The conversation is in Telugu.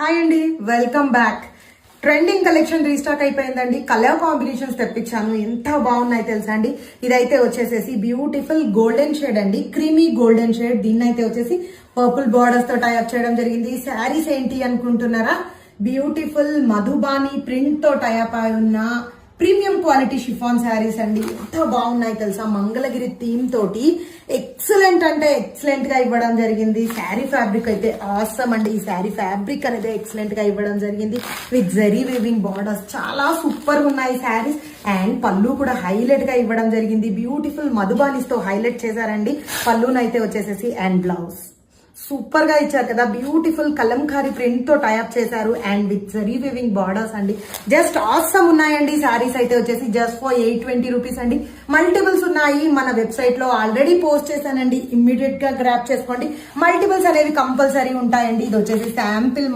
హాయ్ అండి, welcome back. Trending collection restock అయిపోయిందండి. కలర్ కాంబినేషన్స్ తెప్పించాను, ఎంత బాగున్నాయి తెలుసా అండి. ఇదైతే వచ్చేసేసి బ్యూటిఫుల్ గోల్డెన్ షేడ్ అండి, క్రీమీ గోల్డెన్ షేడ్. దీన్ని అయితే వచ్చేసి పర్పుల్ బార్డర్స్ తో టైప్ చేయడం జరిగింది. శారీస్ ఏంటి అనుకుంటున్నారా? బ్యూటిఫుల్ మధుబాని ప్రింట్ తో టైప్ అయి ఉన్న ప్రీమియం క్వాలిటీ షిఫాన్ శారీస్ అండి. ఎంత బాగున్నాయి తెలుసా. మంగళగిరి థీమ్ తోటి ఎక్సలెంట్ అంటే ఎక్సలెంట్ గా ఇవ్వడం జరిగింది. శారీ ఫ్యాబ్రిక్ అయితే ఆసమ్ అండి. ఈ శారీ ఫ్యాబ్రిక్ అనేది ఎక్సలెంట్ గా ఇవ్వడం జరిగింది విత్ జరీ వేవింగ్ బార్డర్స్. చాలా సూపర్ గా ఉన్నాయి శారీస్. అండ్ పళ్ళు కూడా హైలైట్ గా ఇవ్వడం జరిగింది. బ్యూటిఫుల్ మధుబానిస్ తో హైలైట్ చేశారండి. పళ్ళునైతే వచ్చేసేసి అండ్ బ్లౌజ్ సూపర్ గా ఇచ్చారు కదా. బ్యూటిఫుల్ కలంకారీ ప్రింట్ తో టైప్ చేశారు and with zari weaving borders అండి. జస్ట్ ఆసమ్ ఉన్నాయండి. సారీస్ అయితే వచ్చేసి జస్ట్ ఫర్ 820 రూపీస్ అండి. మల్టిపుల్స్ ఉన్నాయి, మన వెబ్సైట్ లో ఆల్రెడీ పోస్ట్ చేశానండి. ఇమ్మీడియట్ గా గ్రాప్ చేసుకోండి. మల్టిపుల్స్ అనేవి కంపల్సరీ ఉంటాయండి. ఇది వచ్చేసి శాంపిల్